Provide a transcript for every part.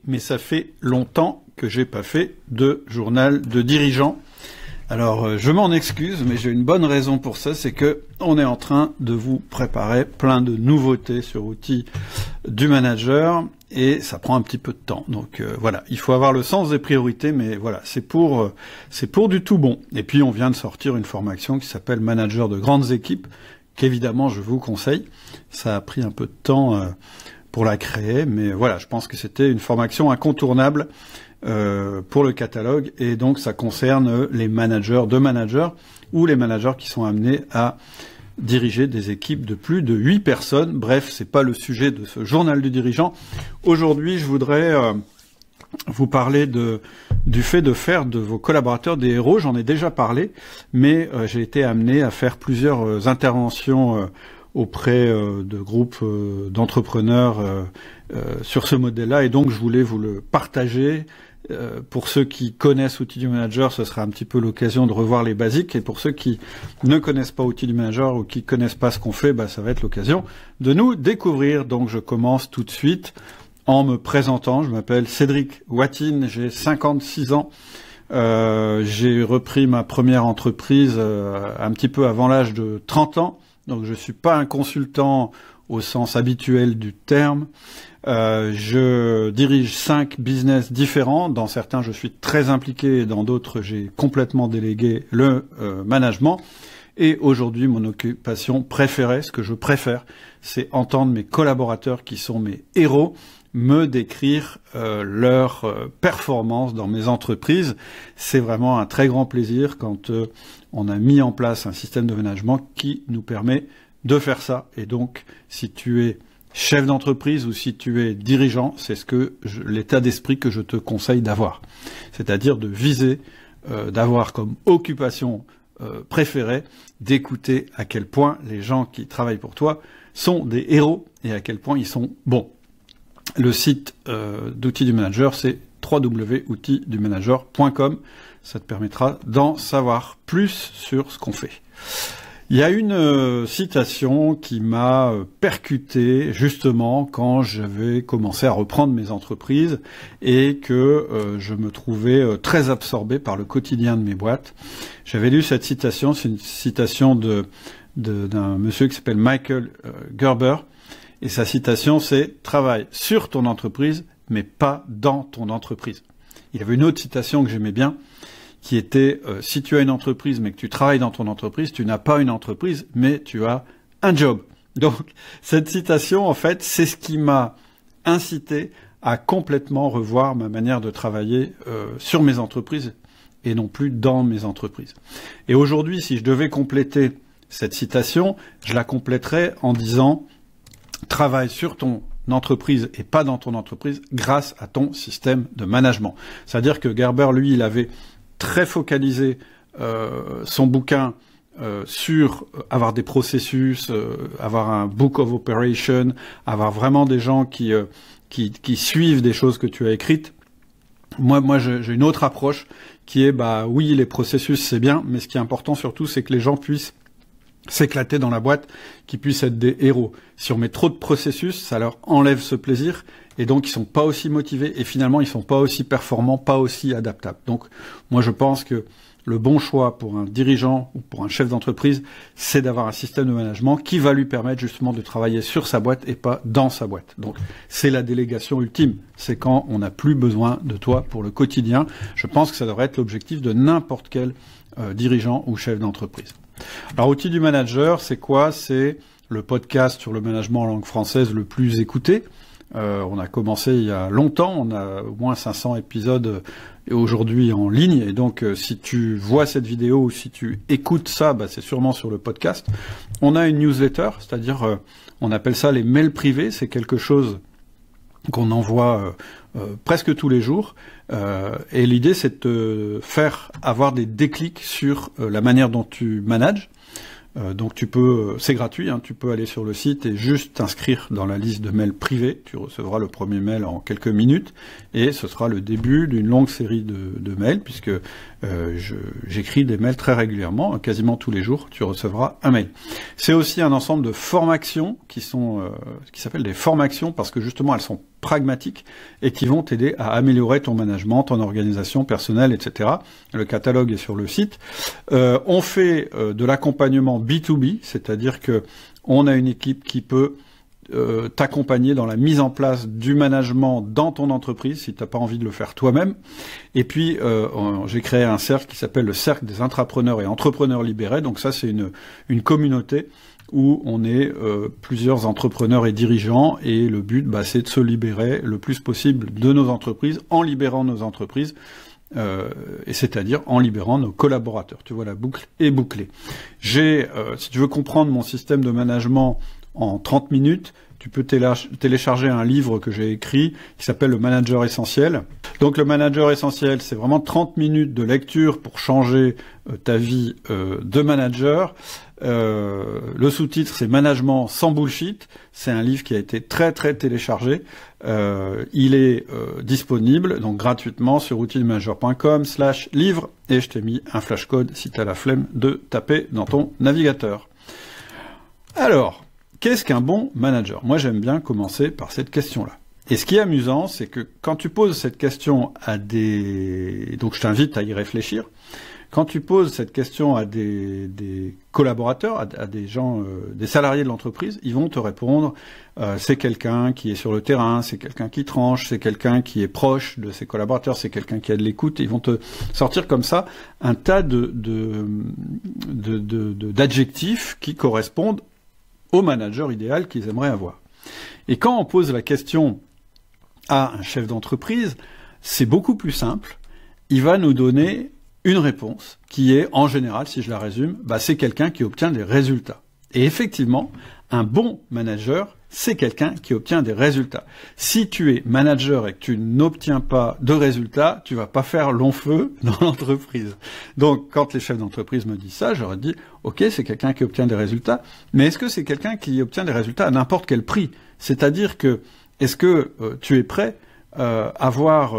Mais ça fait longtemps que j'ai pas fait de journal de dirigeant. Alors, je m'en excuse, mais j'ai une bonne raison pour ça, c'est que on est en train de vous préparer plein de nouveautés sur outils du manager, et ça prend un petit peu de temps. Donc voilà, il faut avoir le sens des priorités, mais voilà, c'est pour du tout bon. Et puis, on vient de sortir une formation qui s'appelle Manager de grandes équipes, qu'évidemment, je vous conseille. Ça a pris un peu de temps pour la créer, mais voilà, je pense que c'était une formation incontournable pour le catalogue, et donc ça concerne les managers de managers ou les managers qui sont amenés à diriger des équipes de plus de 8 personnes. Bref, c'est pas le sujet de ce journal du dirigeant. Aujourd'hui, je voudrais vous parler du fait de faire de vos collaborateurs des héros. J'en ai déjà parlé, mais j'ai été amené à faire plusieurs interventions auprès de groupes d'entrepreneurs sur ce modèle-là, et donc je voulais vous le partager. Pour ceux qui connaissent Outils du Manager, ce sera un petit peu l'occasion de revoir les basiques, et pour ceux qui ne connaissent pas Outils du Manager ou qui connaissent pas ce qu'on fait, ça va être l'occasion de nous découvrir. Donc je commence tout de suite en me présentant. Je m'appelle Cédric Watine, j'ai 56 ans. J'ai repris ma première entreprise un petit peu avant l'âge de 30 ans. Donc je suis pas un consultant au sens habituel du terme. Je dirige 5 business différents. Dans certains, je suis très impliqué, et dans d'autres, j'ai complètement délégué le management. Et aujourd'hui, mon occupation préférée, ce que je préfère, c'est entendre mes collaborateurs, qui sont mes héros, me décrire leur performance dans mes entreprises. C'est vraiment un très grand plaisir quand on a mis en place un système de management qui nous permet de faire ça. Et donc, si tu es chef d'entreprise ou si tu es dirigeant, c'est l'état d'esprit que je te conseille d'avoir. C'est-à-dire de viser, d'avoir comme occupation préférée, d'écouter à quel point les gens qui travaillent pour toi sont des héros et à quel point ils sont bons. Le site d'Outils du Manager, c'est www.outildumanager.com. Ça te permettra d'en savoir plus sur ce qu'on fait. Il y a une citation qui m'a percuté justement quand j'avais commencé à reprendre mes entreprises et que je me trouvais très absorbé par le quotidien de mes boîtes. J'avais lu cette citation, c'est une citation d'un monsieur qui s'appelle Michael Gerber, et sa citation c'est « Travaille sur ton entreprise, mais pas dans ton entreprise ». Il y avait une autre citation que j'aimais bien, qui était si tu as une entreprise mais que tu travailles dans ton entreprise, tu n'as pas une entreprise mais tu as un job. Donc cette citation, en fait, c'est ce qui m'a incité à complètement revoir ma manière de travailler sur mes entreprises et non plus dans mes entreprises. Et aujourd'hui, si je devais compléter cette citation, je la compléterais en disant travaille sur ton entreprise et pas dans ton entreprise grâce à ton système de management. C'est-à-dire que Gerber, lui, il avait très focalisé son bouquin sur avoir des processus, avoir un book of operation, avoir vraiment des gens qui suivent des choses que tu as écrites. Moi, j'ai une autre approche qui est, oui, les processus, c'est bien, mais ce qui est important surtout, c'est que les gens puissent s'éclater dans la boîte, qu'ils puissent être des héros. Si on met trop de processus, ça leur enlève ce plaisir, et donc ils sont pas aussi motivés, et finalement ils sont pas aussi performants, pas aussi adaptables. Donc moi je pense que le bon choix pour un dirigeant ou pour un chef d'entreprise, c'est d'avoir un système de management qui va lui permettre justement de travailler sur sa boîte et pas dans sa boîte. Donc c'est la délégation ultime, c'est quand on n'a plus besoin de toi pour le quotidien. Je pense que ça devrait être l'objectif de n'importe quel dirigeant ou chef d'entreprise. Alors, Outils du Manager, c'est quoi? C'est le podcast sur le management en langue française le plus écouté. On a commencé il y a longtemps, on a au moins 500 épisodes aujourd'hui en ligne. Et donc, si tu vois cette vidéo ou si tu écoutes ça, c'est sûrement sur le podcast. On a une newsletter, c'est-à-dire, on appelle ça les mails privés. C'est quelque chose qu'on envoie presque tous les jours. Et l'idée, c'est de te faire avoir des déclics sur la manière dont tu manages. Donc tu peux, c'est gratuit, tu peux aller sur le site et juste t'inscrire dans la liste de mails privés. Tu recevras le premier mail en quelques minutes et ce sera le début d'une longue série de mails puisque j'écris des mails très régulièrement, quasiment tous les jours. Tu recevras un mail. C'est aussi un ensemble de formations qui s'appellent des formations parce que justement elles sont pragmatiques et qui vont t'aider à améliorer ton management, ton organisation personnelle, etc. Le catalogue est sur le site. On fait de l'accompagnement B2B, c'est-à-dire que on a une équipe qui peut t'accompagner dans la mise en place du management dans ton entreprise si tu n'as pas envie de le faire toi-même. Et puis, j'ai créé un cercle qui s'appelle le Cercle des intrapreneurs et entrepreneurs libérés. Donc ça, c'est une communauté où on est plusieurs entrepreneurs et dirigeants. Et le but, c'est de se libérer le plus possible de nos entreprises en libérant nos entreprises. Et c'est-à-dire en libérant nos collaborateurs. Tu vois, la boucle est bouclée. Si tu veux comprendre mon système de management en 30 minutes, tu peux télécharger un livre que j'ai écrit qui s'appelle Le Manager Essentiel. Donc le Manager Essentiel, c'est vraiment 30 minutes de lecture pour changer ta vie de manager. Le sous-titre, c'est Management sans bullshit. C'est un livre qui a été très téléchargé. Il est disponible donc gratuitement sur outilmanager.com/livre et je t'ai mis un flashcode si tu as la flemme de taper dans ton navigateur. Alors, qu'est-ce qu'un bon manager? Moi, j'aime bien commencer par cette question-là. Et ce qui est amusant, c'est que quand tu poses cette question à donc je t'invite à y réfléchir, quand tu poses cette question à des collaborateurs, à des gens, des salariés de l'entreprise, ils vont te répondre c'est quelqu'un qui est sur le terrain, c'est quelqu'un qui tranche, c'est quelqu'un qui est proche de ses collaborateurs, c'est quelqu'un qui a de l'écoute. Ils vont te sortir comme ça un tas d'adjectifs qui correspondent au manager idéal qu'ils aimeraient avoir. Et quand on pose la question à un chef d'entreprise, c'est beaucoup plus simple. Il va nous donner une réponse qui est, en général, si je la résume, c'est quelqu'un qui obtient des résultats. Et effectivement, un bon manager, c'est quelqu'un qui obtient des résultats. Si tu es manager et que tu n'obtiens pas de résultats, tu vas pas faire long feu dans l'entreprise. Donc, quand les chefs d'entreprise me disent ça, j'aurais dit, ok, c'est quelqu'un qui obtient des résultats, mais est-ce que c'est quelqu'un qui obtient des résultats à n'importe quel prix? C'est-à-dire que, est-ce que tu es prêt à voir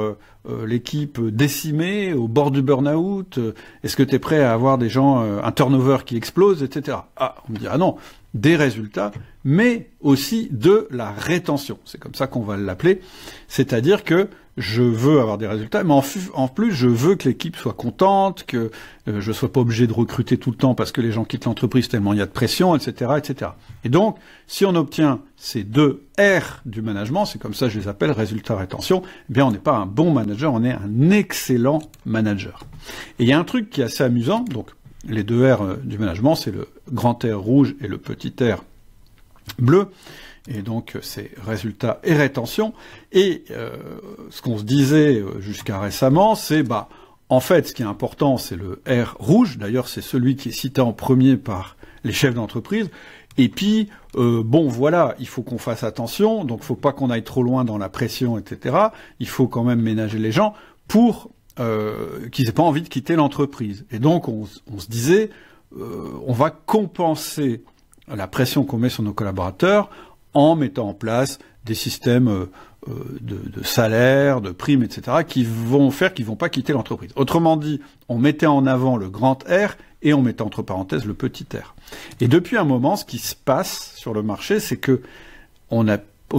l'équipe décimée au bord du burn-out? Est-ce que tu es prêt à avoir des gens, un turnover qui explose, etc. Ah, on me dit, ah non, des résultats, mais aussi de la rétention. C'est comme ça qu'on va l'appeler. C'est-à-dire que je veux avoir des résultats, mais en plus, je veux que l'équipe soit contente, que je sois pas obligé de recruter tout le temps parce que les gens quittent l'entreprise tellement il y a de pression, etc., etc. Et donc, si on obtient ces deux R du management, c'est comme ça que je les appelle résultats rétention, eh bien, on n'est pas un bon manager, on est un excellent manager. Et il y a un truc qui est assez amusant, donc, les deux R du management, c'est le grand R rouge et le petit R bleu. Et donc, c'est résultats et rétention. Et ce qu'on se disait jusqu'à récemment, c'est, en fait, ce qui est important, c'est le R rouge. D'ailleurs, c'est celui qui est cité en premier par les chefs d'entreprise. Et puis, voilà, il faut qu'on fasse attention. Donc, faut pas qu'on aille trop loin dans la pression, etc. Il faut quand même ménager les gens pour qu'ils n'aient pas envie de quitter l'entreprise. Et donc, on se disait, on va compenser la pression qu'on met sur nos collaborateurs en mettant en place des systèmes de salaire, de primes, etc., qui vont faire qu'ils vont pas quitter l'entreprise. Autrement dit, on mettait en avant le grand R et on mettait entre parenthèses le petit R. Et depuis un moment, ce qui se passe sur le marché, c'est que on ne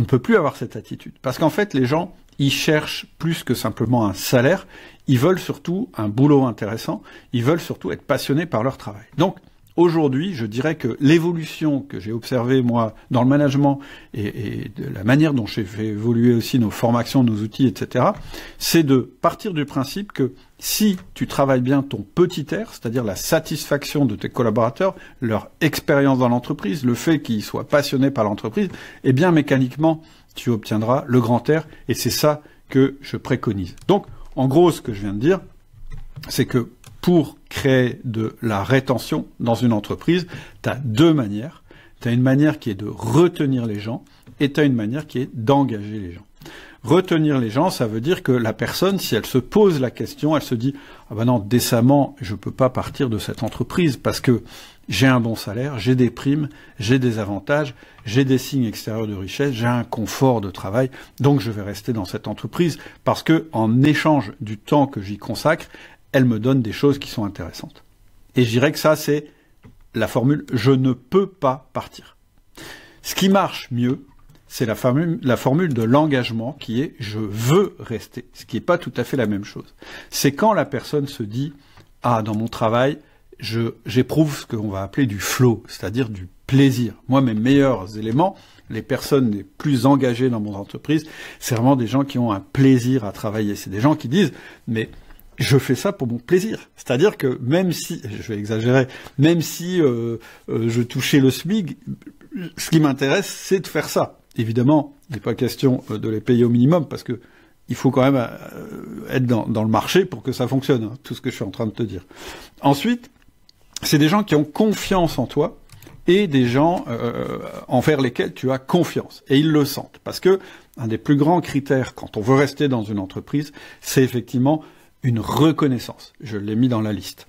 peut plus avoir cette attitude. Parce qu'en fait, les gens, ils cherchent plus que simplement un salaire, ils veulent surtout un boulot intéressant, ils veulent surtout être passionnés par leur travail. Donc, aujourd'hui, je dirais que l'évolution que j'ai observée, moi, dans le management et de la manière dont j'ai fait évoluer aussi nos formations, nos outils, etc., c'est de partir du principe que si tu travailles bien ton petit R, c'est-à-dire la satisfaction de tes collaborateurs, leur expérience dans l'entreprise, le fait qu'ils soient passionnés par l'entreprise, eh bien, mécaniquement, tu obtiendras le grand R, et c'est ça que je préconise. Donc, en gros, ce que je viens de dire, c'est que pour créer de la rétention dans une entreprise, tu as deux manières. Tu as une manière qui est de retenir les gens et tu as une manière qui est d'engager les gens. Retenir les gens, ça veut dire que la personne, si elle se pose la question, elle se dit « Ah ben non, décemment, je peux pas partir de cette entreprise parce que j'ai un bon salaire, j'ai des primes, j'ai des avantages, j'ai des signes extérieurs de richesse, j'ai un confort de travail, donc je vais rester dans cette entreprise parce que en échange du temps que j'y consacre, elle me donne des choses qui sont intéressantes. » Et je dirais que ça, c'est la formule « je ne peux pas partir ». Ce qui marche mieux, c'est la formule de l'engagement qui est « je veux rester », ce qui n'est pas tout à fait la même chose. C'est quand la personne se dit « ah, dans mon travail, j'éprouve ce qu'on va appeler du flow, c'est-à-dire du plaisir. Moi, mes meilleurs éléments, les personnes les plus engagées dans mon entreprise, c'est vraiment des gens qui ont un plaisir à travailler. C'est des gens qui disent « mais je fais ça pour mon plaisir ». C'est-à-dire que même si, je vais exagérer, même si je touchais le SMIC, ce qui m'intéresse, c'est de faire ça. Évidemment, il n'est pas question de les payer au minimum, parce que il faut quand même être dans le marché pour que ça fonctionne, hein, tout ce que je suis en train de te dire. Ensuite, c'est des gens qui ont confiance en toi et des gens envers lesquels tu as confiance. Et ils le sentent. Parce que un des plus grands critères quand on veut rester dans une entreprise, c'est effectivement une reconnaissance. Je l'ai mis dans la liste.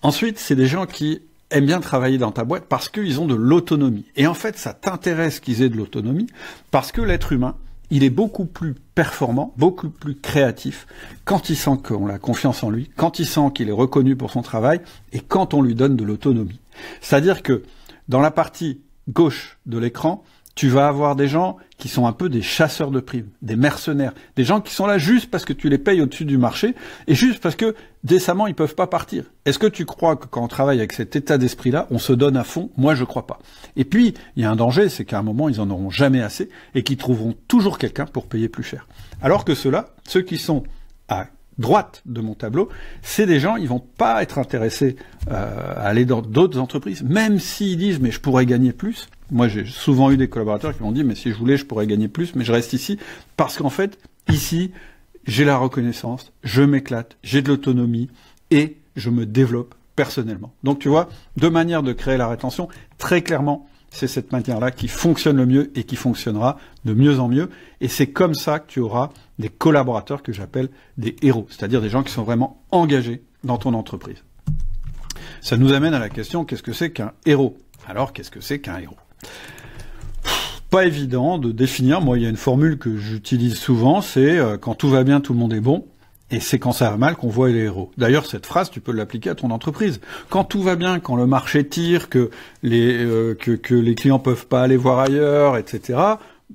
Ensuite, c'est des gens qui aiment bien travailler dans ta boîte parce qu'ils ont de l'autonomie. Et en fait, ça t'intéresse qu'ils aient de l'autonomie parce que l'être humain, il est beaucoup plus performant, beaucoup plus créatif quand il sent qu'on a confiance en lui, quand il sent qu'il est reconnu pour son travail et quand on lui donne de l'autonomie. C'est-à-dire que dans la partie gauche de l'écran, tu vas avoir des gens qui sont un peu des chasseurs de primes, des mercenaires, des gens qui sont là juste parce que tu les payes au-dessus du marché et juste parce que décemment ils peuvent pas partir. Est-ce que tu crois que quand on travaille avec cet état d'esprit-là, on se donne à fond? Moi, je crois pas. Et puis, il y a un danger, c'est qu'à un moment, ils en auront jamais assez et qu'ils trouveront toujours quelqu'un pour payer plus cher. Alors que ceux qui sont à droite de mon tableau, c'est des gens, ils vont pas être intéressés à aller dans d'autres entreprises, même s'ils disent « mais je pourrais gagner plus ». Moi, j'ai souvent eu des collaborateurs qui m'ont dit « mais si je voulais, je pourrais gagner plus, mais je reste ici ». Parce qu'en fait, ici, j'ai la reconnaissance, je m'éclate, j'ai de l'autonomie et je me développe personnellement. Donc tu vois, deux manières de créer la rétention, très clairement, c'est cette manière-là qui fonctionne le mieux et qui fonctionnera de mieux en mieux. Et c'est comme ça que tu auras des collaborateurs que j'appelle des héros, c'est-à-dire des gens qui sont vraiment engagés dans ton entreprise. Ça nous amène à la question, qu'est-ce que c'est qu'un héros? Alors, qu'est-ce que c'est qu'un héros? Pas évident de définir. Moi, il y a une formule que j'utilise souvent, c'est quand tout va bien, tout le monde est bon. Et c'est quand ça va mal qu'on voit les héros. D'ailleurs, cette phrase, tu peux l'appliquer à ton entreprise. Quand tout va bien, quand le marché tire, que les clients peuvent pas aller voir ailleurs, etc.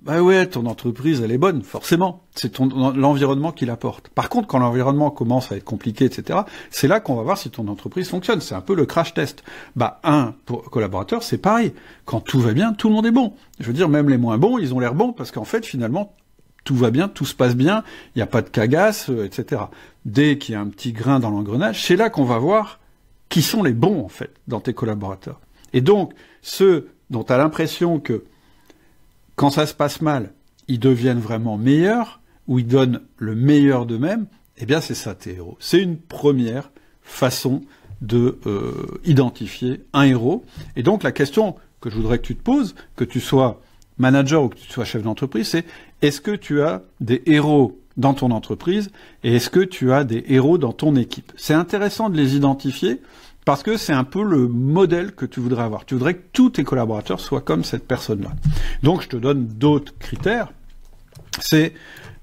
Bah ouais, ton entreprise, elle est bonne, forcément. C'est l'environnement qui l'apporte. Par contre, quand l'environnement commence à être compliqué, etc., c'est là qu'on va voir si ton entreprise fonctionne. C'est un peu le crash test. Bah, pour collaborateur, c'est pareil. Quand tout va bien, tout le monde est bon. Je veux dire, même les moins bons, ils ont l'air bons parce qu'en fait, finalement, tout va bien, tout se passe bien, il n'y a pas de cagasse, etc. Dès qu'il y a un petit grain dans l'engrenage, c'est là qu'on va voir qui sont les bons, en fait, dans tes collaborateurs. Et donc, ceux dont tu as l'impression que, quand ça se passe mal, ils deviennent vraiment meilleurs, ou ils donnent le meilleur d'eux-mêmes, eh bien, c'est ça, tes héros. C'est une première façon de identifier un héros. Et donc, la question que je voudrais que tu te poses, que tu sois manager ou que tu sois chef d'entreprise, c'est est-ce que tu as des héros dans ton entreprise et est-ce que tu as des héros dans ton équipe? C'est intéressant de les identifier parce que c'est un peu le modèle que tu voudrais avoir. Tu voudrais que tous tes collaborateurs soient comme cette personne-là. Donc, je te donne d'autres critères. C'est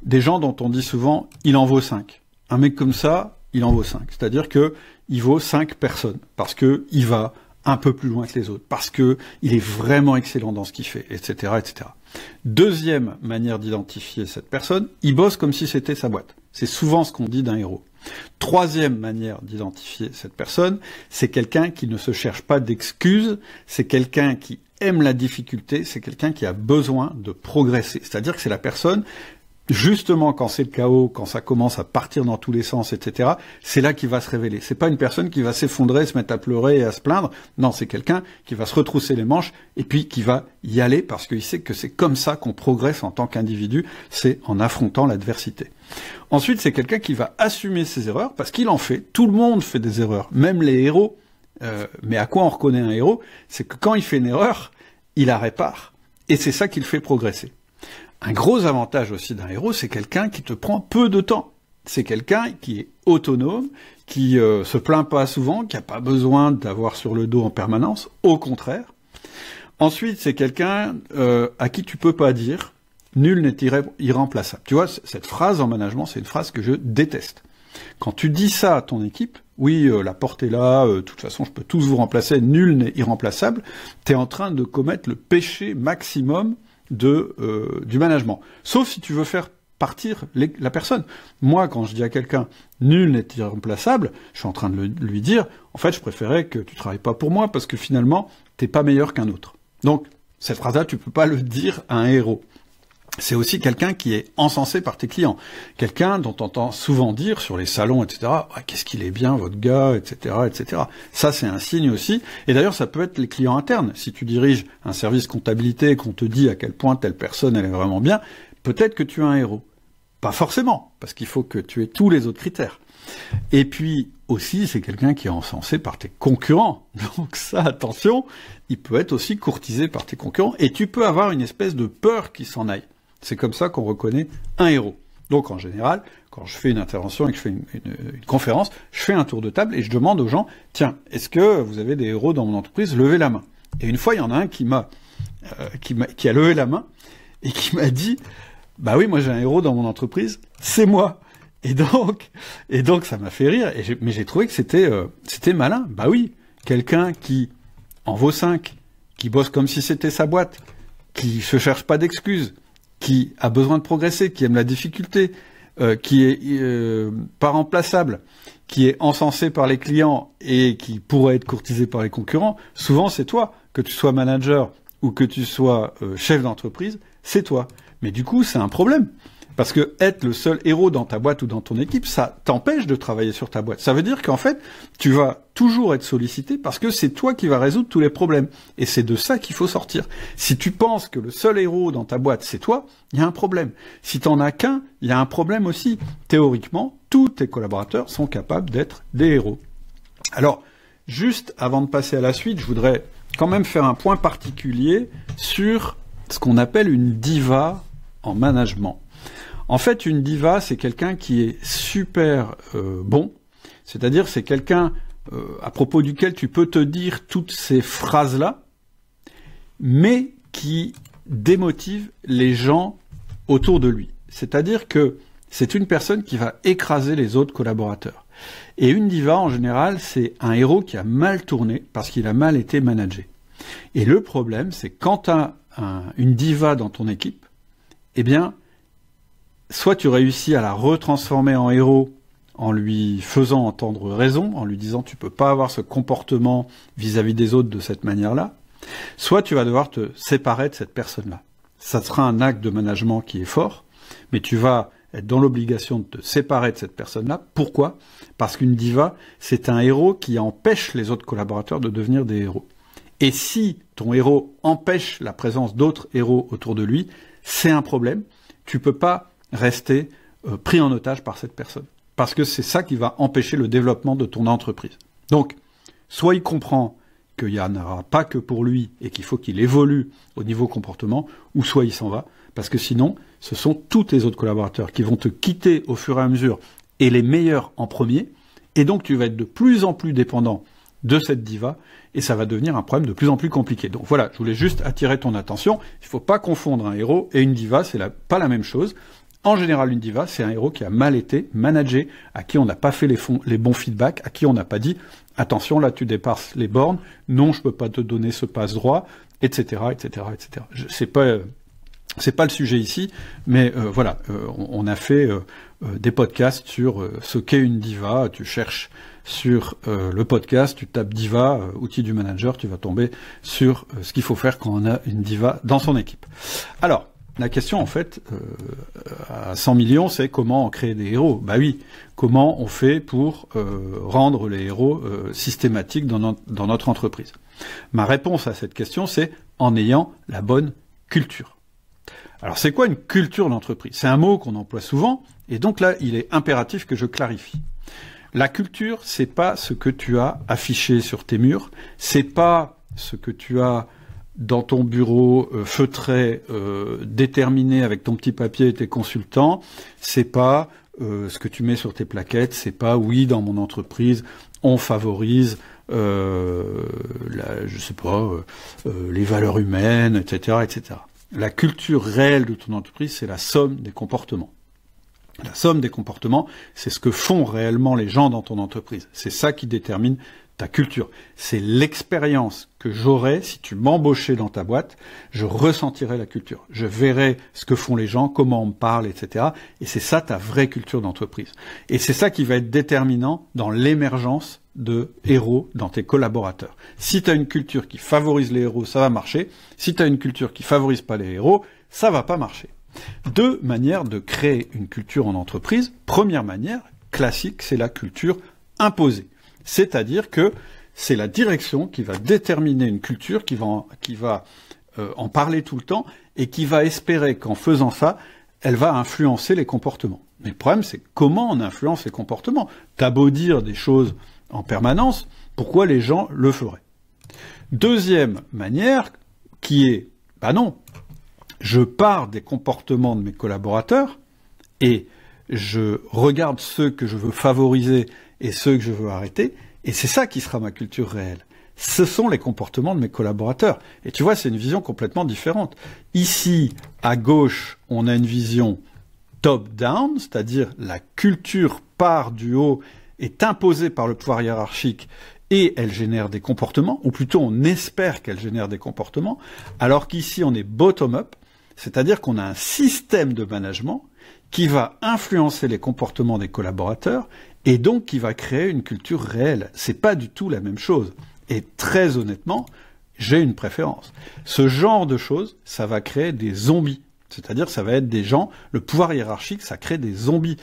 des gens dont on dit souvent « il en vaut 5 ». Un mec comme ça, il en vaut 5. C'est-à-dire que il vaut 5 personnes parce que il va un peu plus loin que les autres, parce que il est vraiment excellent dans ce qu'il fait, etc., etc. Deuxième manière d'identifier cette personne, il bosse comme si c'était sa boîte. C'est souvent ce qu'on dit d'un héros. Troisième manière d'identifier cette personne, c'est quelqu'un qui ne se cherche pas d'excuses, c'est quelqu'un qui aime la difficulté, c'est quelqu'un qui a besoin de progresser. C'est-à-dire que c'est la personne, justement quand c'est le chaos, quand ça commence à partir dans tous les sens, etc., c'est là qu'il va se révéler. C'est pas une personne qui va s'effondrer, se mettre à pleurer et à se plaindre. Non, c'est quelqu'un qui va se retrousser les manches et puis qui va y aller parce qu'il sait que c'est comme ça qu'on progresse en tant qu'individu, c'est en affrontant l'adversité. Ensuite, c'est quelqu'un qui va assumer ses erreurs parce qu'il en fait. Tout le monde fait des erreurs, même les héros. Mais à quoi on reconnaît un héros? C'est que quand il fait une erreur, il la répare et c'est ça qui le fait progresser. Un gros avantage aussi d'un héros, c'est quelqu'un qui te prend peu de temps. C'est quelqu'un qui est autonome, qui se plaint pas souvent, qui n'a pas besoin d'avoir sur le dos en permanence, au contraire. Ensuite, c'est quelqu'un à qui tu peux pas dire « nul n'est irremplaçable ». Tu vois, cette phrase en management, c'est une phrase que je déteste. Quand tu dis ça à ton équipe, oui, la porte est là, de toute façon, je peux tous vous remplacer, nul n'est irremplaçable, tu es en train de commettre le péché maximum du management. Sauf si tu veux faire partir la personne. Moi, quand je dis à quelqu'un « nul n'est irremplaçable », je suis en train de lui dire « en fait, je préférais que tu travailles pas pour moi parce que finalement, t'es pas meilleur qu'un autre ». Donc, cette phrase-là, tu peux pas le dire à un héros. C'est aussi quelqu'un qui est encensé par tes clients. Quelqu'un dont on entend souvent dire sur les salons, etc. Ah, qu'est-ce qu'il est bien, votre gars, etc., etc. Ça, c'est un signe aussi. Et d'ailleurs, ça peut être les clients internes. Si tu diriges un service comptabilité et qu'on te dit à quel point telle personne, elle est vraiment bien, peut-être que tu es un héros. Pas forcément, parce qu'il faut que tu aies tous les autres critères. Et puis, aussi, c'est quelqu'un qui est encensé par tes concurrents. Donc ça, attention, il peut être aussi courtisé par tes concurrents. Et tu peux avoir une espèce de peur qui s'en aille. C'est comme ça qu'on reconnaît un héros. Donc en général, quand je fais une intervention et que je fais une conférence, je fais un tour de table et je demande aux gens, tiens, est-ce que vous avez des héros dans mon entreprise? Levez la main. Et une fois, il y en a un qui a levé la main et qui m'a dit, bah oui, moi j'ai un héros dans mon entreprise, c'est moi. Et donc ça m'a fait rire. Mais j'ai trouvé que c'était malin. Bah oui, quelqu'un qui en vaut 5, qui bosse comme si c'était sa boîte, qui se cherche pas d'excuses, qui a besoin de progresser, qui aime la difficulté, qui est pas remplaçable, qui est encensé par les clients et qui pourrait être courtisé par les concurrents, souvent c'est toi. Que tu sois manager ou que tu sois chef d'entreprise, c'est toi. Mais du coup, c'est un problème. Parce que être le seul héros dans ta boîte ou dans ton équipe, ça t'empêche de travailler sur ta boîte. Ça veut dire qu'en fait, tu vas toujours être sollicité parce que c'est toi qui vas résoudre tous les problèmes. Et c'est de ça qu'il faut sortir. Si tu penses que le seul héros dans ta boîte, c'est toi, il y a un problème. Si t'en as qu'un, il y a un problème aussi. Théoriquement, tous tes collaborateurs sont capables d'être des héros. Alors, juste avant de passer à la suite, je voudrais quand même faire un point particulier sur ce qu'on appelle une diva en management. En fait, une diva, c'est quelqu'un qui est super bon, c'est-à-dire c'est quelqu'un à propos duquel tu peux te dire toutes ces phrases-là, mais qui démotive les gens autour de lui. C'est-à-dire que c'est une personne qui va écraser les autres collaborateurs. Et une diva, en général, c'est un héros qui a mal tourné parce qu'il a mal été managé. Et le problème, c'est quand tu as une diva dans ton équipe, eh bien, soit tu réussis à la retransformer en héros en lui faisant entendre raison, en lui disant tu peux pas avoir ce comportement vis-à-vis des autres de cette manière-là, soit tu vas devoir te séparer de cette personne-là. Ça sera un acte de management qui est fort, mais tu vas être dans l'obligation de te séparer de cette personne-là. Pourquoi? Parce qu'une diva, c'est un héros qui empêche les autres collaborateurs de devenir des héros. Et si ton héros empêche la présence d'autres héros autour de lui, c'est un problème. Tu peux pas rester pris en otage par cette personne. Parce que c'est ça qui va empêcher le développement de ton entreprise. Donc, soit il comprend qu'il n'y en aura pas que pour lui et qu'il faut qu'il évolue au niveau comportement, ou soit il s'en va, parce que sinon, ce sont tous tes autres collaborateurs qui vont te quitter au fur et à mesure, et les meilleurs en premier, et donc tu vas être de plus en plus dépendant de cette diva, et ça va devenir un problème de plus en plus compliqué. Donc voilà, je voulais juste attirer ton attention, il ne faut pas confondre un héros et une diva, c'est pas la même chose. En général, une diva, c'est un héros qui a mal été managé, à qui on n'a pas fait les bons feedbacks, à qui on n'a pas dit « attention, là tu dépasses les bornes, non, je peux pas te donner ce passe droit », etc., etc., etc. C'est pas le sujet ici, mais voilà, on a fait des podcasts sur ce qu'est une diva. Tu cherches sur le podcast, tu tapes diva, outil du manager, tu vas tomber sur ce qu'il faut faire quand on a une diva dans son équipe. Alors, la question, en fait, à 100 millions, c'est comment on crée des héros. Bah oui, comment on fait pour rendre les héros systématiques dans notre entreprise. Ma réponse à cette question, c'est en ayant la bonne culture. Alors, c'est quoi une culture d'entreprise? C'est un mot qu'on emploie souvent, et donc là, il est impératif que je clarifie. La culture, c'est pas ce que tu as affiché sur tes murs, c'est pas ce que tu as dans ton bureau feutré, déterminé avec ton petit papier et tes consultants, c'est pas ce que tu mets sur tes plaquettes, c'est pas oui dans mon entreprise on favorise les valeurs humaines, etc., etc. La culture réelle de ton entreprise, c'est la somme des comportements. La somme des comportements, c'est ce que font réellement les gens dans ton entreprise. C'est ça qui détermine ta culture. C'est l'expérience que j'aurais si tu m'embauchais dans ta boîte. Je ressentirais la culture. Je verrais ce que font les gens, comment on me parle, etc. Et c'est ça ta vraie culture d'entreprise. Et c'est ça qui va être déterminant dans l'émergence de héros dans tes collaborateurs. Si tu as une culture qui favorise les héros, ça va marcher. Si tu as une culture qui favorise pas les héros, ça va pas marcher. Deux manières de créer une culture en entreprise. Première manière, classique, c'est la culture imposée. C'est-à-dire que c'est la direction qui va déterminer une culture, qui va en parler tout le temps et qui va espérer qu'en faisant ça, elle va influencer les comportements. Mais le problème, c'est comment on influence les comportements. T'as beau dire des choses en permanence, pourquoi les gens le feraient? Deuxième manière, qui est, non, je pars des comportements de mes collaborateurs et je regarde ceux que je veux favoriser et ceux que je veux arrêter, et c'est ça qui sera ma culture réelle. Ce sont les comportements de mes collaborateurs. Et tu vois, c'est une vision complètement différente. Ici, à gauche, on a une vision top-down, c'est-à-dire la culture part du haut, est imposée par le pouvoir hiérarchique, et elle génère des comportements, ou plutôt on espère qu'elle génère des comportements, alors qu'ici on est bottom-up, c'est-à-dire qu'on a un système de management qui va influencer les comportements des collaborateurs et donc qui va créer une culture réelle. C'est pas du tout la même chose. Et très honnêtement, j'ai une préférence. Ce genre de choses, ça va créer des zombies. C'est-à-dire, ça va être des gens, le pouvoir hiérarchique, ça crée des zombies.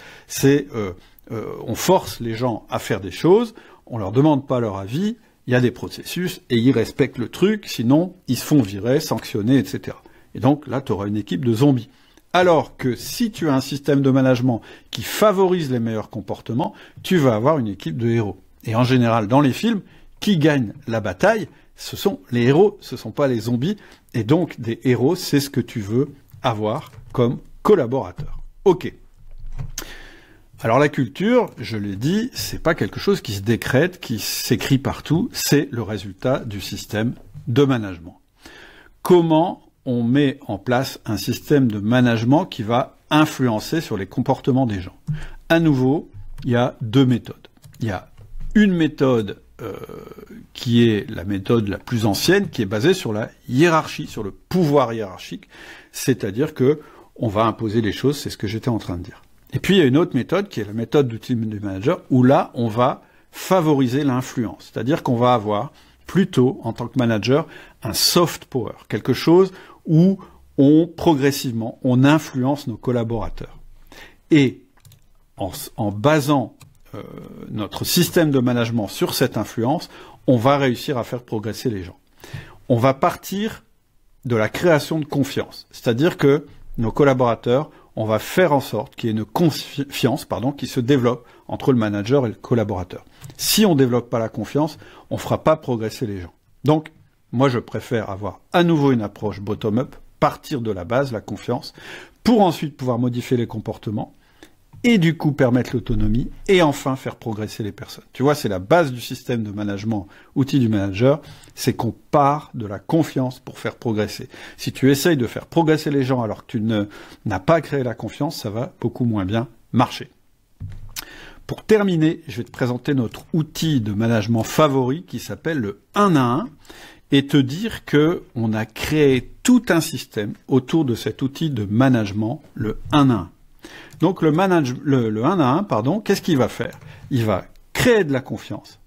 On force les gens à faire des choses, on leur demande pas leur avis, il y a des processus et ils respectent le truc, sinon ils se font virer, sanctionner, etc. Et donc là, tu auras une équipe de zombies. Alors que si tu as un système de management qui favorise les meilleurs comportements, tu vas avoir une équipe de héros. Et en général, dans les films, qui gagne la bataille, ce sont les héros, ce ne sont pas les zombies. Et donc, des héros, c'est ce que tu veux avoir comme collaborateur. Ok. Alors la culture, je l'ai dit, c'est pas quelque chose qui se décrète, qui s'écrit partout, c'est le résultat du système de management. Comment on met en place un système de management qui va influencer sur les comportements des gens? À nouveau, il y a deux méthodes. Il y a une méthode qui est la méthode la plus ancienne, qui est basée sur la hiérarchie, sur le pouvoir hiérarchique, c'est-à-dire que on va imposer les choses, c'est ce que j'étais en train de dire. Et puis il y a une autre méthode qui est la méthode du team du manager, où là on va favoriser l'influence, c'est-à-dire qu'on va avoir plutôt, en tant que manager, un soft power, quelque chose où progressivement, on influence nos collaborateurs. Et en basant notre système de management sur cette influence, on va réussir à faire progresser les gens. On va partir de la création de confiance, c'est-à-dire que nos collaborateurs, on va faire en sorte qu'il y ait une confiance, qui se développe entre le manager et le collaborateur. Si on ne développe pas la confiance, on ne fera pas progresser les gens. Donc, moi, je préfère avoir à nouveau une approche bottom-up, partir de la base, la confiance, pour ensuite pouvoir modifier les comportements, et du coup permettre l'autonomie, et enfin faire progresser les personnes. Tu vois, c'est la base du système de management, outil du manager, c'est qu'on part de la confiance pour faire progresser. Si tu essayes de faire progresser les gens alors que tu n'as pas créé la confiance, ça va beaucoup moins bien marcher. Pour terminer, je vais te présenter notre outil de management favori qui s'appelle le 1 à 1 et te dire que on a créé tout un système autour de cet outil de management, le 1 à 1. Donc le 1 à 1, qu'est-ce qu'il va faire? Il va créer de la confiance,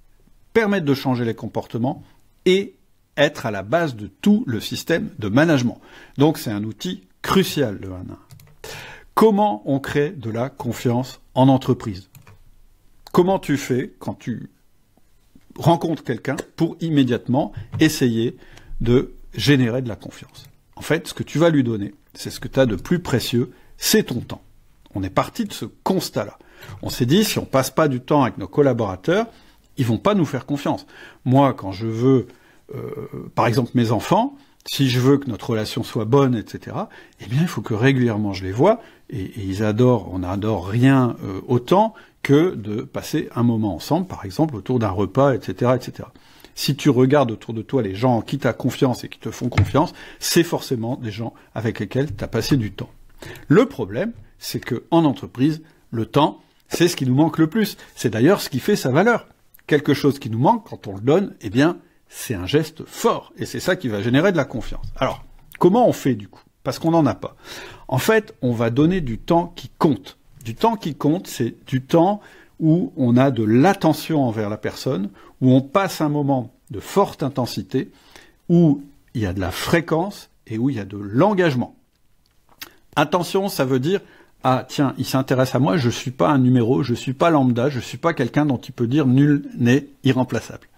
permettre de changer les comportements et être à la base de tout le système de management. Donc c'est un outil crucial, le 1 à 1. Comment on crée de la confiance en entreprise? Comment tu fais quand tu rencontres quelqu'un pour immédiatement essayer de générer de la confiance? En fait, ce que tu vas lui donner, c'est ce que tu as de plus précieux, c'est ton temps. On est parti de ce constat-là. On s'est dit, si on passe pas du temps avec nos collaborateurs, ils vont pas nous faire confiance. Moi, quand je veux, par exemple, mes enfants, si je veux que notre relation soit bonne, etc., eh bien, il faut que régulièrement je les vois, et on n'adore rien autant que de passer un moment ensemble, par exemple, autour d'un repas, etc., etc. Si tu regardes autour de toi les gens en qui tu as confiance et qui te font confiance, c'est forcément des gens avec lesquels tu as passé du temps. Le problème, c'est que en entreprise, Le temps, c'est ce qui nous manque le plus. C'est d'ailleurs ce qui fait sa valeur. Quelque chose qui nous manque, quand on le donne, eh bien, c'est un geste fort. Et c'est ça qui va générer de la confiance. Alors, comment on fait du coup? Parce qu'on n'en a pas. En fait, on va donner du temps qui compte. Du temps qui compte, c'est du temps où on a de l'attention envers la personne, où on passe un moment de forte intensité, où il y a de la fréquence et où il y a de l'engagement. Attention, ça veut dire « Ah, tiens, il s'intéresse à moi, je suis pas un numéro, je suis pas lambda, je suis pas quelqu'un dont il peut dire nul n'est irremplaçable. »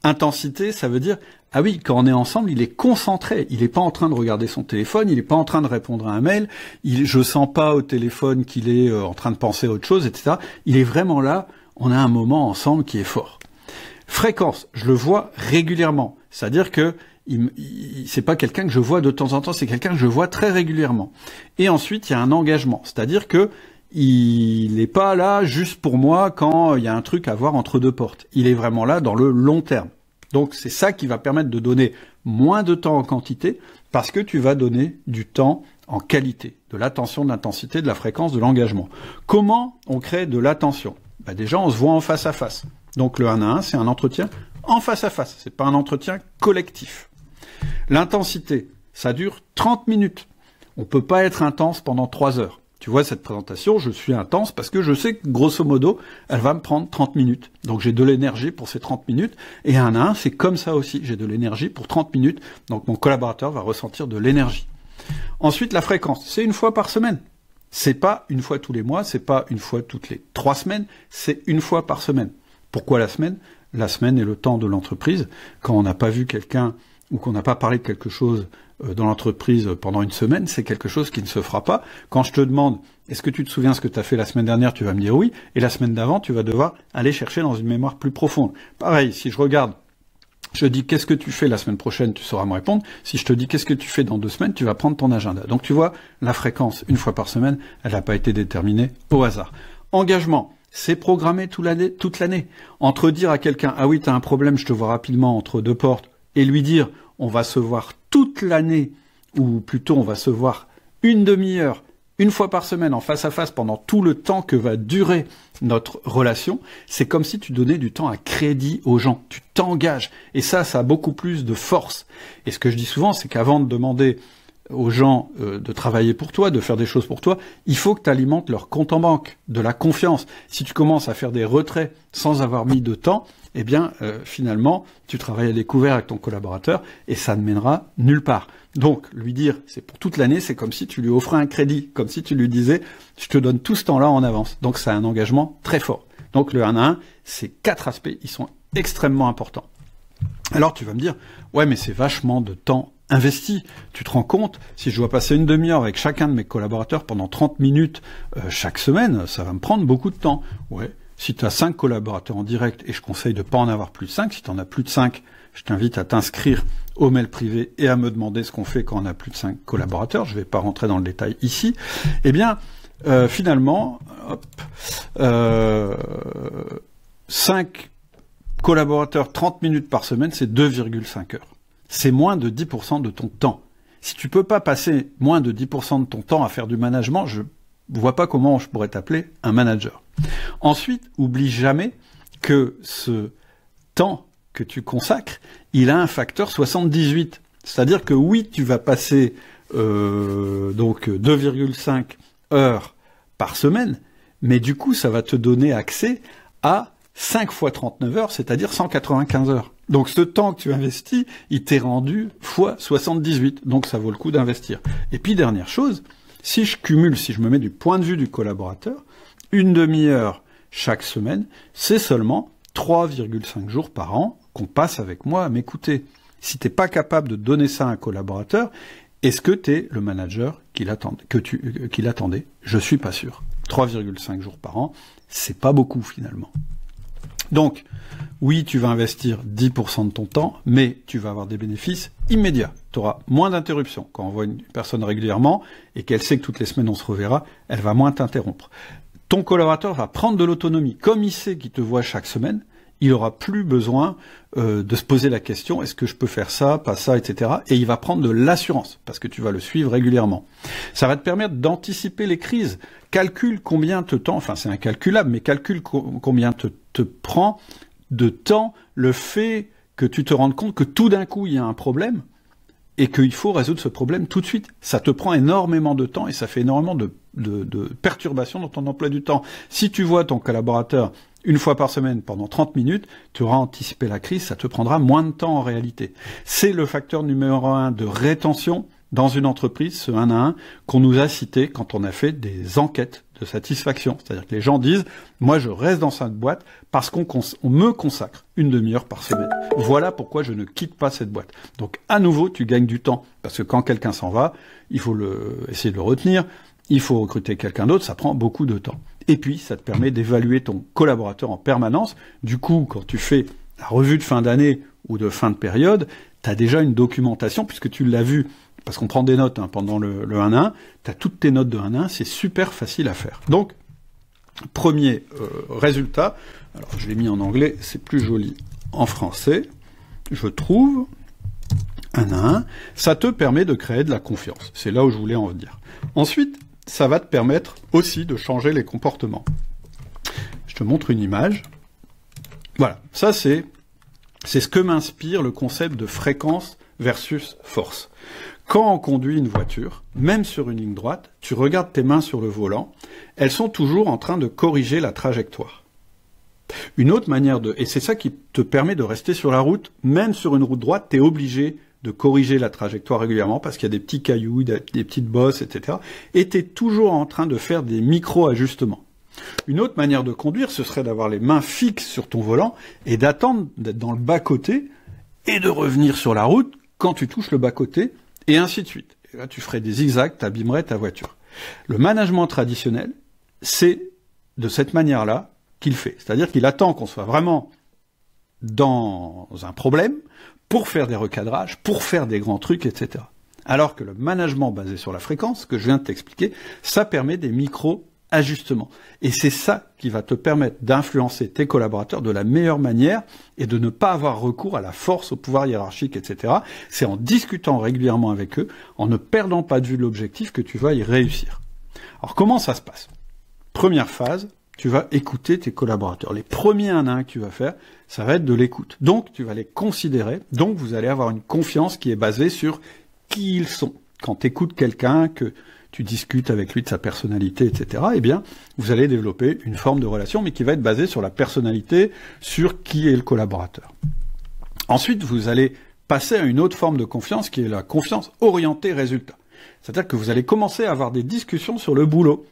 Intensité, ça veut dire « Ah oui, quand on est ensemble, il est concentré, il est pas en train de regarder son téléphone, il est pas en train de répondre à un mail, je sens pas au téléphone qu'il est en train de penser à autre chose, etc. Il est vraiment là, on a un moment ensemble qui est fort. » Fréquence, je le vois régulièrement, c'est-à-dire que c'est pas quelqu'un que je vois de temps en temps, c'est quelqu'un que je vois très régulièrement. Et ensuite, il y a un engagement, c'est-à-dire que il n'est pas là juste pour moi quand il y a un truc à voir entre deux portes. Il est vraiment là dans le long terme. Donc c'est ça qui va permettre de donner moins de temps en quantité, parce que tu vas donner du temps en qualité, de l'attention, de l'intensité, de la fréquence, de l'engagement. Comment on crée de l'attention? Déjà, on se voit en face à face. Donc le 1 à 1, c'est un entretien en face à face, c'est pas un entretien collectif. L'intensité, ça dure 30 minutes. On peut pas être intense pendant 3 heures. Tu vois, cette présentation, je suis intense parce que je sais que, grosso modo, elle va me prendre 30 minutes. Donc j'ai de l'énergie pour ces 30 minutes. Et un à un, c'est comme ça aussi. J'ai de l'énergie pour 30 minutes. Donc mon collaborateur va ressentir de l'énergie. Ensuite, la fréquence, c'est une fois par semaine. C'est pas une fois tous les mois, c'est pas une fois toutes les 3 semaines, c'est une fois par semaine. Pourquoi la semaine? La semaine est le temps de l'entreprise. Quand on n'a pas vu quelqu'un ou qu'on n'a pas parlé de quelque chose dans l'entreprise pendant une semaine, c'est quelque chose qui ne se fera pas. Quand je te demande, est-ce que tu te souviens ce que tu as fait la semaine dernière, tu vas me dire oui, et la semaine d'avant, tu vas devoir aller chercher dans une mémoire plus profonde. Pareil, si je regarde, je dis qu'est-ce que tu fais la semaine prochaine, tu sauras me répondre. Si je te dis qu'est-ce que tu fais dans 2 semaines, tu vas prendre ton agenda. Donc tu vois, la fréquence, une fois par semaine, elle n'a pas été déterminée au hasard. Engagement, c'est programmé toute l'année. Entre dire à quelqu'un, ah oui, tu as un problème, je te vois rapidement entre deux portes, et lui dire, on va se voir toute l'année, ou plutôt on va se voir une demi-heure, une fois par semaine, en face à face, pendant tout le temps que va durer notre relation, c'est comme si tu donnais du temps à crédit aux gens. Tu t'engages. Et ça a beaucoup plus de force. Et ce que je dis souvent, c'est qu'avant de demander aux gens de travailler pour toi, de faire des choses pour toi, il faut que tu alimentes leur compte en banque, de la confiance. Si tu commences à faire des retraits sans avoir mis de temps, eh bien, finalement, tu travailles à découvert avec ton collaborateur et ça ne mènera nulle part. Donc, lui dire, c'est pour toute l'année, c'est comme si tu lui offrais un crédit, comme si tu lui disais, je te donne tout ce temps-là en avance. Donc, c'est un engagement très fort. Donc, le 1 à 1, ces 4 aspects, ils sont extrêmement importants. Alors, tu vas me dire, ouais, mais c'est vachement de temps investi. Tu te rends compte, si je dois passer une demi-heure avec chacun de mes collaborateurs pendant 30 minutes chaque semaine, ça va me prendre beaucoup de temps. Ouais. Si tu as 5 collaborateurs en direct, et je conseille de pas en avoir plus de 5, si tu en as plus de 5, je t'invite à t'inscrire au mail privé et à me demander ce qu'on fait quand on a plus de 5 collaborateurs. Je vais pas rentrer dans le détail ici. Eh bien, finalement, 5 collaborateurs, 30 minutes par semaine, c'est 2,5 heures. C'est moins de 10% de ton temps. Si tu peux pas passer moins de 10% de ton temps à faire du management, je vois pas comment je pourrais t'appeler un manager. Ensuite, oublie jamais que ce temps que tu consacres, il a un facteur 78. C'est-à-dire que oui, tu vas passer donc 2,5 heures par semaine, mais du coup, ça va te donner accès à 5 fois 39 heures, c'est-à-dire 195 heures. Donc ce temps que tu investis, il t'est rendu fois 78. Donc ça vaut le coup d'investir. Et puis dernière chose, si je cumule, si je me mets du point de vue du collaborateur, une demi-heure chaque semaine, c'est seulement 3,5 jours par an qu'on passe avec moi à m'écouter. Si t'es pas capable de donner ça à un collaborateur, est-ce que t'es le manager qu'il attendait? Je suis pas sûr. 3,5 jours par an, c'est pas beaucoup finalement. Donc, oui, tu vas investir 10% de ton temps, mais tu vas avoir des bénéfices immédiats. Tu auras moins d'interruptions. Quand on voit une personne régulièrement et qu'elle sait que toutes les semaines on se reverra, elle va moins t'interrompre. Ton collaborateur va prendre de l'autonomie. Comme il sait qu'il te voit chaque semaine, il aura plus besoin de se poser la question, est-ce que je peux faire ça, pas ça, etc. Et il va prendre de l'assurance, parce que tu vas le suivre régulièrement. Ça va te permettre d'anticiper les crises. Calcule combien te temps, enfin c'est incalculable, mais calcule combien te prend de temps le fait que tu te rendes compte que tout d'un coup il y a un problème, et qu'il faut résoudre ce problème tout de suite. Ça te prend énormément de temps et ça fait énormément de perturbations dans ton emploi du temps. Si tu vois ton collaborateur une fois par semaine pendant 30 minutes, tu auras anticipé la crise, ça te prendra moins de temps en réalité. C'est le facteur numéro 1 de rétention dans une entreprise, ce 1 à 1, qu'on nous a cité quand on a fait des enquêtes de satisfaction. C'est-à-dire que les gens disent, moi je reste dans cette boîte parce qu'on me consacre une demi-heure par semaine. Voilà pourquoi je ne quitte pas cette boîte. Donc à nouveau, tu gagnes du temps. Parce que quand quelqu'un s'en va, il faut essayer de le retenir, il faut recruter quelqu'un d'autre, ça prend beaucoup de temps. Et puis, ça te permet d'évaluer ton collaborateur en permanence. Du coup, quand tu fais la revue de fin d'année ou de fin de période, tu as déjà une documentation, puisque tu l'as vu, parce qu'on prend des notes pendant le 1 à 1, tu as toutes tes notes de 1 à 1, c'est super facile à faire. Donc, premier résultat, alors je l'ai mis en anglais, c'est plus joli en français, je trouve, 1 à 1, ça te permet de créer de la confiance. C'est là où je voulais en venir. Ensuite, ça va te permettre aussi de changer les comportements. Je te montre une image. Voilà, ça c'est ce que m'inspire le concept de fréquence versus force. Quand on conduit une voiture, même sur une ligne droite, tu regardes tes mains sur le volant, elles sont toujours en train de corriger la trajectoire. Une autre manière et c'est ça qui te permet de rester sur la route, même sur une route droite, tu es obligé de corriger la trajectoire régulièrement parce qu'il y a des petits cailloux, des petites bosses, etc. Et tu es toujours en train de faire des micro-ajustements. Une autre manière de conduire, ce serait d'avoir les mains fixes sur ton volant et d'attendre d'être dans le bas-côté et de revenir sur la route quand tu touches le bas-côté, et ainsi de suite. Et là, tu ferais des zigzags, tu abîmerais ta voiture. Le management traditionnel, c'est de cette manière-là qu'il fait. C'est-à-dire qu'il attend qu'on soit vraiment dans un problème pour faire des recadrages, pour faire des grands trucs, etc. Alors que le management basé sur la fréquence, que je viens de t'expliquer, ça permet des micro-ajustements. Et c'est ça qui va te permettre d'influencer tes collaborateurs de la meilleure manière et de ne pas avoir recours à la force, au pouvoir hiérarchique, etc. C'est en discutant régulièrement avec eux, en ne perdant pas de vue l'objectif, que tu vas y réussir. Alors comment ça se passe? Première phase, tu vas écouter tes collaborateurs. Les premiers 1 à 1 que tu vas faire, ça va être de l'écoute. Donc, tu vas les considérer. Donc, vous allez avoir une confiance qui est basée sur qui ils sont. Quand tu écoutes quelqu'un, que tu discutes avec lui de sa personnalité, etc., eh bien, vous allez développer une forme de relation, mais qui va être basée sur la personnalité, sur qui est le collaborateur. Ensuite, vous allez passer à une autre forme de confiance, qui est la confiance orientée résultat. C'est-à-dire que vous allez commencer à avoir des discussions sur le boulot,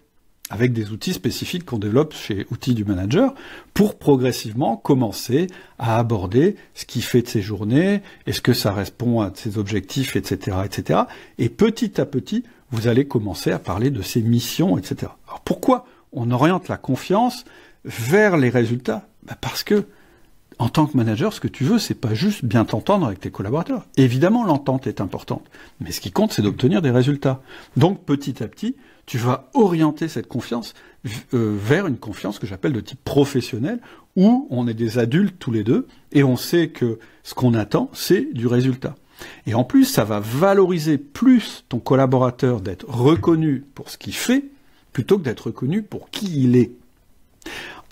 avec des outils spécifiques qu'on développe chez Outils du Manager, pour progressivement commencer à aborder ce qu'il fait de ses journées, est-ce que ça répond à ses objectifs, etc., etc. Et petit à petit, vous allez commencer à parler de ses missions, etc. Alors pourquoi on oriente la confiance vers les résultats? Parce que, en tant que manager, ce que tu veux, c'est pas juste bien t'entendre avec tes collaborateurs. Évidemment, l'entente est importante, mais ce qui compte, c'est d'obtenir des résultats. Donc, petit à petit, tu vas orienter cette confiance vers une confiance que j'appelle de type professionnel, où on est des adultes tous les deux, et on sait que ce qu'on attend, c'est du résultat. Et en plus, ça va valoriser plus ton collaborateur d'être reconnu pour ce qu'il fait, plutôt que d'être reconnu pour qui il est.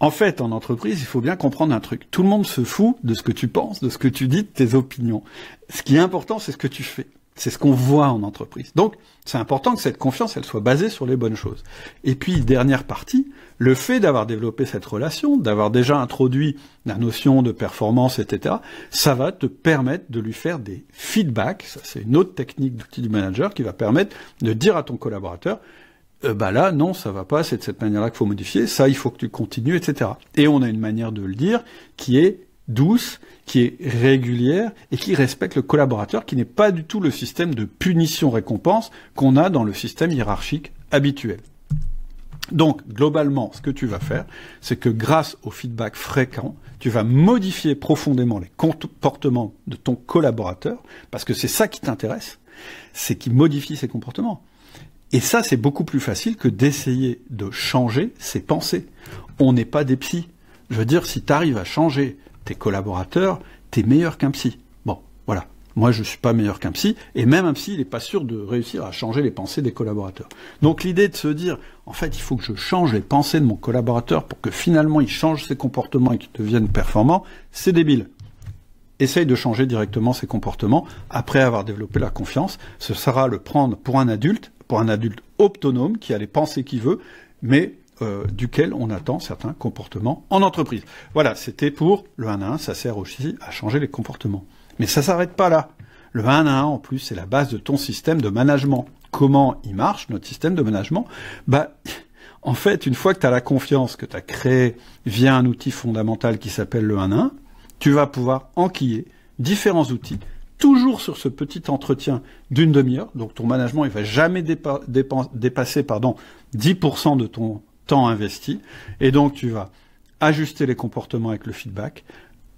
En fait, en entreprise, il faut bien comprendre un truc. Tout le monde se fout de ce que tu penses, de ce que tu dis, de tes opinions. Ce qui est important, c'est ce que tu fais. C'est ce qu'on voit en entreprise. Donc, c'est important que cette confiance, elle soit basée sur les bonnes choses. Et puis, dernière partie, le fait d'avoir développé cette relation, d'avoir déjà introduit la notion de performance, etc., ça va te permettre de lui faire des feedbacks. Ça, c'est une autre technique d'outil du manager qui va permettre de dire à ton collaborateur, là, non, ça va pas, c'est de cette manière-là qu'il faut modifier, ça, il faut que tu continues, etc. Et on a une manière de le dire qui est douce, qui est régulière et qui respecte le collaborateur, qui n'est pas du tout le système de punition-récompense qu'on a dans le système hiérarchique habituel. Donc, globalement, ce que tu vas faire, c'est que grâce au feedback fréquent, tu vas modifier profondément les comportements de ton collaborateur, parce que c'est ça qui t'intéresse, c'est qu'il modifie ses comportements. Et ça, c'est beaucoup plus facile que d'essayer de changer ses pensées. On n'est pas des psys. Je veux dire, si tu arrives à changer tes collaborateurs, t'es meilleur qu'un psy. Bon, voilà. Moi, je suis pas meilleur qu'un psy, et même un psy, il n'est pas sûr de réussir à changer les pensées des collaborateurs. Donc l'idée de se dire, en fait, il faut que je change les pensées de mon collaborateur pour que finalement il change ses comportements et qu'il devienne performant, c'est débile. Essaye de changer directement ses comportements après avoir développé la confiance. Ce sera le prendre pour un adulte autonome qui a les pensées qu'il veut, mais duquel on attend certains comportements en entreprise. Voilà, c'était pour le 1 à 1, ça sert aussi à changer les comportements. Mais ça s'arrête pas là. Le 1 à 1, en plus, c'est la base de ton système de management. Comment il marche, notre système de management? En fait, une fois que tu as la confiance que tu as créée via un outil fondamental qui s'appelle le 1 à 1, tu vas pouvoir enquiller différents outils, toujours sur ce petit entretien d'une demi-heure. Donc ton management, il va jamais dépasser 10% de ton temps investi. Et donc tu vas ajuster les comportements avec le feedback,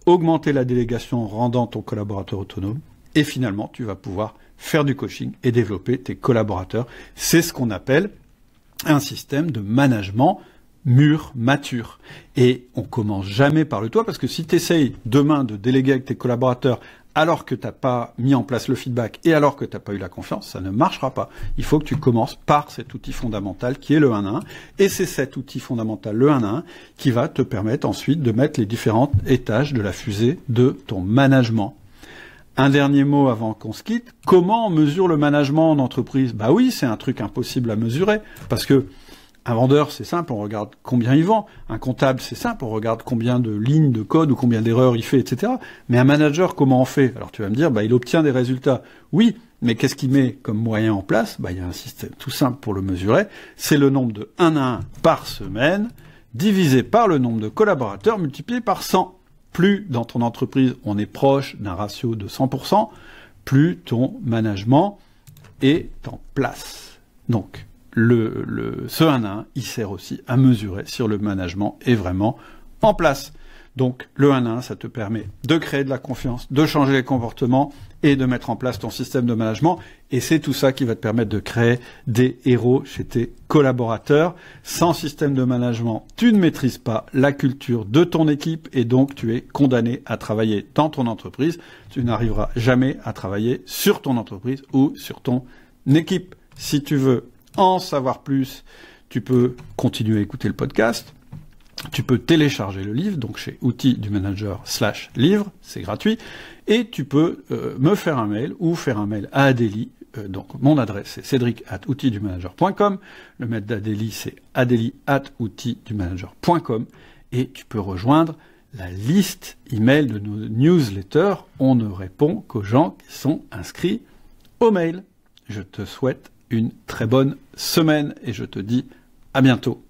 augmenter la délégation en rendant ton collaborateur autonome, et finalement, tu vas pouvoir faire du coaching et développer tes collaborateurs. C'est ce qu'on appelle un système de management mûr, mature. Et on commence jamais par le toit, parce que si tu essayes demain de déléguer avec tes collaborateurs alors que tu n'as pas mis en place le feedback et alors que tu n'as pas eu la confiance, ça ne marchera pas. Il faut que tu commences par cet outil fondamental qui est le 1 à 1. Et c'est cet outil fondamental, le 1 à 1, qui va te permettre ensuite de mettre les différents étages de la fusée de ton management. Un dernier mot avant qu'on se quitte. Comment on mesure le management en entreprise? Bah oui, c'est un truc impossible à mesurer. Parce que un vendeur, c'est simple, on regarde combien il vend. Un comptable, c'est simple, on regarde combien de lignes de code ou combien d'erreurs il fait, etc. Mais un manager, comment on fait? Alors tu vas me dire, il obtient des résultats. Oui, mais qu'est-ce qu'il met comme moyen en place? Il y a un système tout simple pour le mesurer. C'est le nombre de 1 à 1 par semaine, divisé par le nombre de collaborateurs, multiplié par 100. Plus dans ton entreprise, on est proche d'un ratio de 100%, plus ton management est en place. Donc, ce 1 à 1, il sert aussi à mesurer si le management est vraiment en place. Donc, le 1 à 1, ça te permet de créer de la confiance, de changer les comportements et de mettre en place ton système de management. Et c'est tout ça qui va te permettre de créer des héros chez tes collaborateurs. Sans système de management, tu ne maîtrises pas la culture de ton équipe et donc tu es condamné à travailler dans ton entreprise. Tu n'arriveras jamais à travailler sur ton entreprise ou sur ton équipe. Si tu veux en savoir plus, tu peux continuer à écouter le podcast. Tu peux télécharger le livre, donc chez outils-du-manager/livre, c'est gratuit, et tu peux me faire un mail ou faire un mail à Adélie. Donc mon adresse c'est cédric@outils-du-manager.com, le mail d'Adélie c'est adélie@outils-du-manager.com, et tu peux rejoindre la liste email de nos newsletters. On ne répond qu'aux gens qui sont inscrits au mail. Je te souhaite une très bonne semaine et je te dis à bientôt.